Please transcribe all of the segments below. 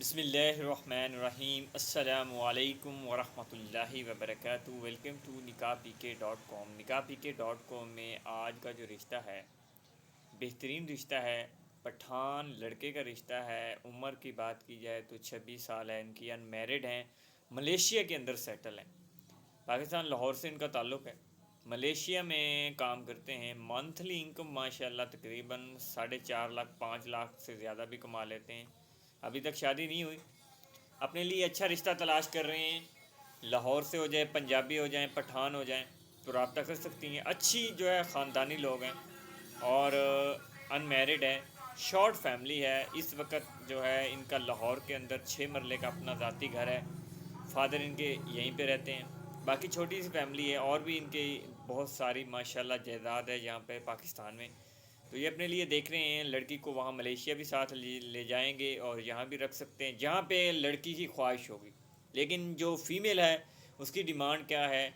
بسم اللہ الرحمن الرحیم۔ السلام علیکم ورحمۃ اللہ وبرکاتہ۔ ویلکم ٹو نکاح پی کے .com۔ نکاح پی کے .com میں آج کا جو رشتہ ہے بہترین رشتہ ہے، پٹھان لڑکے کا رشتہ ہے۔ عمر کی بات کی جائے تو 26 سال ہے، ان کی ان میرڈ ہیں، ملیشیا کے اندر سیٹل ہیں۔ پاکستان لاہور سے ان کا تعلق ہے، ملیشیا میں کام کرتے ہیں۔ منتھلی انکم ماشاءاللہ تقریباً 4.5 لاکھ 5 لاکھ سے زیادہ بھی کما لیتے ہیں۔ ابھی تک شادی نہیں ہوئی، اپنے لیے اچھا رشتہ تلاش کر رہے ہیں۔ لاہور سے ہو جائے، پنجابی ہو جائیں، پٹھان ہو جائیں تو رابطہ کر سکتی ہیں۔ اچھی جو ہے خاندانی لوگ ہیں اور ان میرڈ ہے، شارٹ فیملی ہے۔ اس وقت جو ہے ان کا لاہور کے اندر 6 مرلے کا اپنا ذاتی گھر ہے، فادر ان کے یہیں پہ رہتے ہیں۔ باقی چھوٹی سی فیملی ہے، اور بھی ان کی بہت ساری ماشاءاللہ جائیداد ہے یہاں پہ پاکستان میں۔ تو یہ اپنے لیے دیکھ رہے ہیں، لڑکی کو وہاں ملیشیا بھی ساتھ لے جائیں گے اور یہاں بھی رکھ سکتے ہیں جہاں پہ لڑکی کی خواہش ہوگی۔ لیکن جو فیمیل ہے اس کی ڈیمانڈ کیا ہے،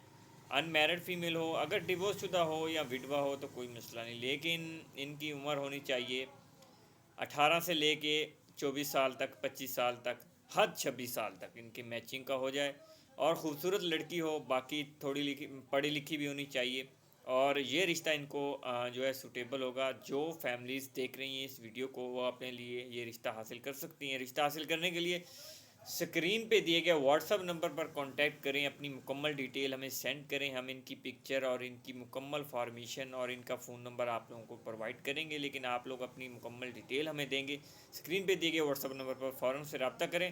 ان میرڈ فیمیل ہو، اگر ڈیورس شدہ ہو یا وڈوا ہو تو کوئی مسئلہ نہیں، لیکن ان کی عمر ہونی چاہیے 18 سے لے کے 24 سال تک، 25 سال تک، حد 26 سال تک ان کی میچنگ کا ہو جائے، اور خوبصورت لڑکی ہو، باقی تھوڑی پڑھی لکھی بھی ہونی چاہیے۔ اور یہ رشتہ ان کو جو ہے سوٹیبل ہوگا۔ جو فیملیز دیکھ رہی ہیں اس ویڈیو کو وہ اپنے لیے یہ رشتہ حاصل کر سکتی ہیں۔ رشتہ حاصل کرنے کے لیے سکرین پہ دیے گئے واٹس ایپ نمبر پر کانٹیکٹ کریں، اپنی مکمل ڈیٹیل ہمیں سینڈ کریں، ہم ان کی پکچر اور ان کی مکمل فارمیشن اور ان کا فون نمبر آپ لوگوں کو پرووائڈ کریں گے، لیکن آپ لوگ اپنی مکمل ڈیٹیل ہمیں دیں گے۔ سکرین پہ دیے گئے واٹس ایپ نمبر پر فوراً سے رابطہ کریں،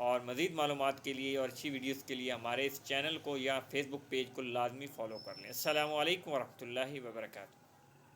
اور مزید معلومات کے لیے اور اچھی ویڈیوز کے لیے ہمارے اس چینل کو یا فیس بک پیج کو لازمی فالو کر لیں۔ السلام علیکم ورحمۃ اللہ وبرکاتہ۔